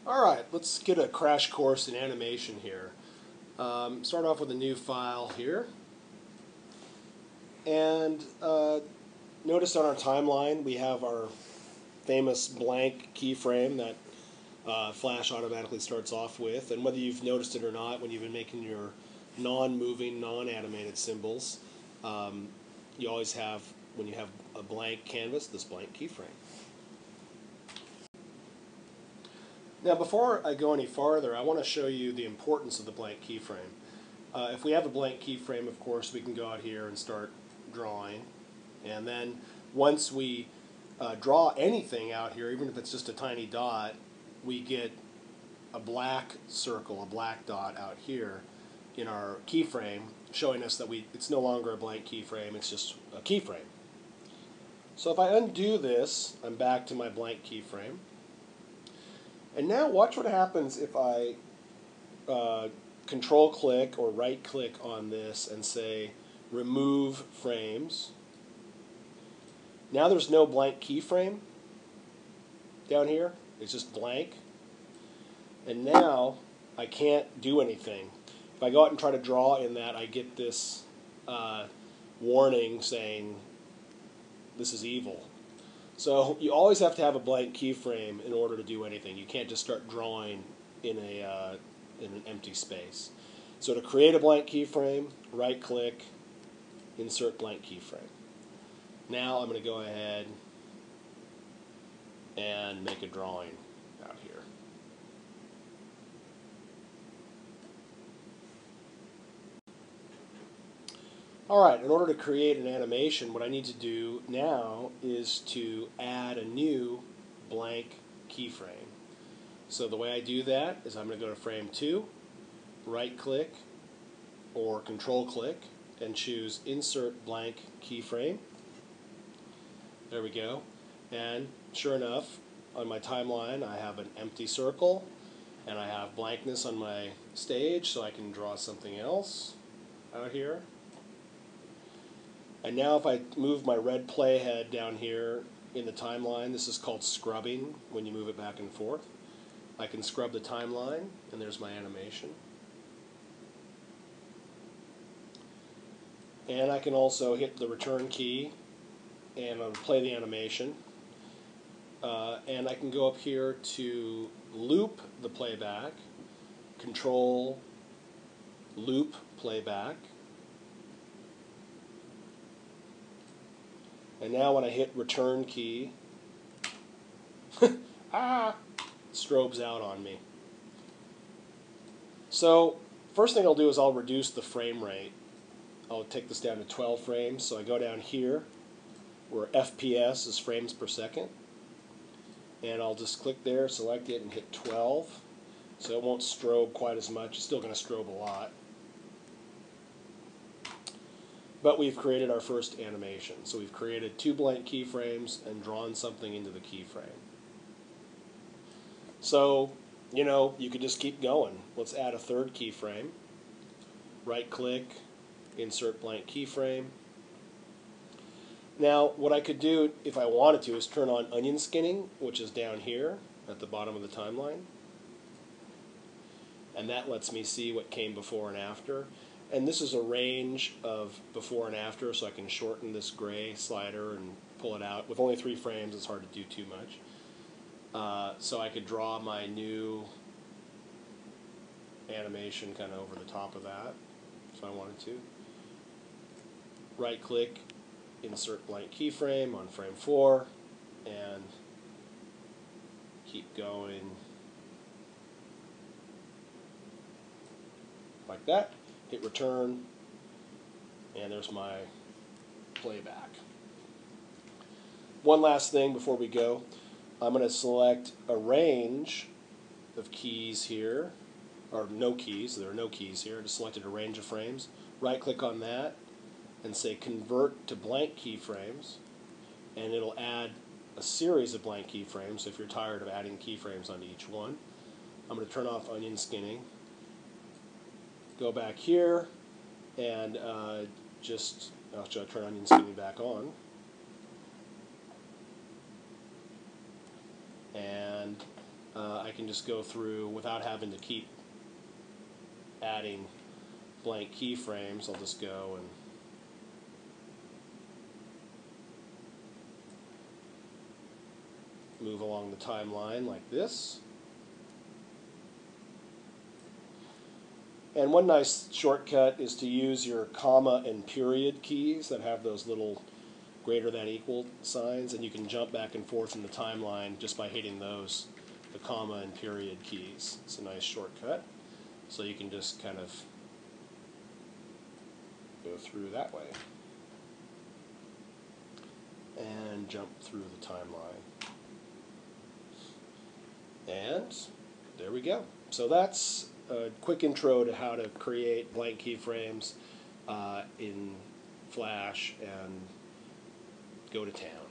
Alright, let's get a crash course in animation here. Start off with a new file here. And notice on our timeline we have our famous blank keyframe that Flash automatically starts off with. And whether you've noticed it or not, when you've been making your non-moving, non-animated symbols, you always have, when you have a blank canvas, this blank keyframe. Now, before I go any farther, I want to show you the importance of the blank keyframe. If we have a blank keyframe, of course, we can go out here and start drawing. And then once we draw anything out here, even if it's just a tiny dot, we get a black circle, a black dot out here in our keyframe, showing us that it's no longer a blank keyframe, it's just a keyframe. So if I undo this, I'm back to my blank keyframe. And now watch what happens if I control click or right click on this and say remove frames. Now there's no blank keyframe down here, it's just blank. And now I can't do anything. If I go out and try to draw in that, I get this warning saying this is evil. So you always have to have a blank keyframe in order to do anything. You can't just start drawing in an empty space. So to create a blank keyframe, right click, insert blank keyframe. Now I'm going to go ahead and make a drawing out here. Alright, in order to create an animation, what I need to do now is to add a new blank keyframe. So the way I do that is I'm going to go to frame 2, right click or control click and choose insert blank keyframe. There we go. And sure enough, on my timeline I have an empty circle and I have blankness on my stage, so I can draw something else out here. And now if I move my red playhead down here in the timeline, this is called scrubbing when you move it back and forth. I can scrub the timeline, and there's my animation. And I can also hit the return key and I'll play the animation. And I can go up here to loop the playback, control loop playback. And now when I hit return key, strobes out on me. So first thing I'll do is I'll reduce the frame rate. I'll take this down to 12 frames. So I go down here where FPS is frames per second. And I'll just click there, select it, and hit 12. So it won't strobe quite as much. It's still going to strobe a lot. But we've created our first animation. So we've created 2 blank keyframes and drawn something into the keyframe. So, you know, you could just keep going. Let's add a third keyframe. Right click, insert blank keyframe. Now, what I could do if I wanted to is turn on onion skinning, which is down here at the bottom of the timeline. And that lets me see what came before and after. And this is a range of before and after, so I can shorten this gray slider and pull it out. With only 3 frames, it's hard to do too much. So I could draw my new animation kind of over the top of that, if I wanted to. Right click, insert blank keyframe on frame 4, and keep going like that. Hit return, and there's my playback. One last thing before we go. I'm going to select a range of keys here, or no keys. There are no keys here. I just selected a range of frames. Right click on that and say convert to blank keyframes, and it'll add a series of blank keyframes. So if you're tired of adding keyframes onto each one, I'm going to turn off onion skinning. Go back here and I'll turn onion skinning back on. And I I can just go through without having to keep adding blank keyframes. I'll just go and move along the timeline like this. And one nice shortcut is to use your comma and period keys that have those little greater than equal signs, and you can jump back and forth in the timeline just by hitting those, the comma and period keys. It's a nice shortcut. So you can just kind of go through that way and jump through the timeline. And there we go. So that's a quick intro to how to create blank keyframes in Flash and go to town.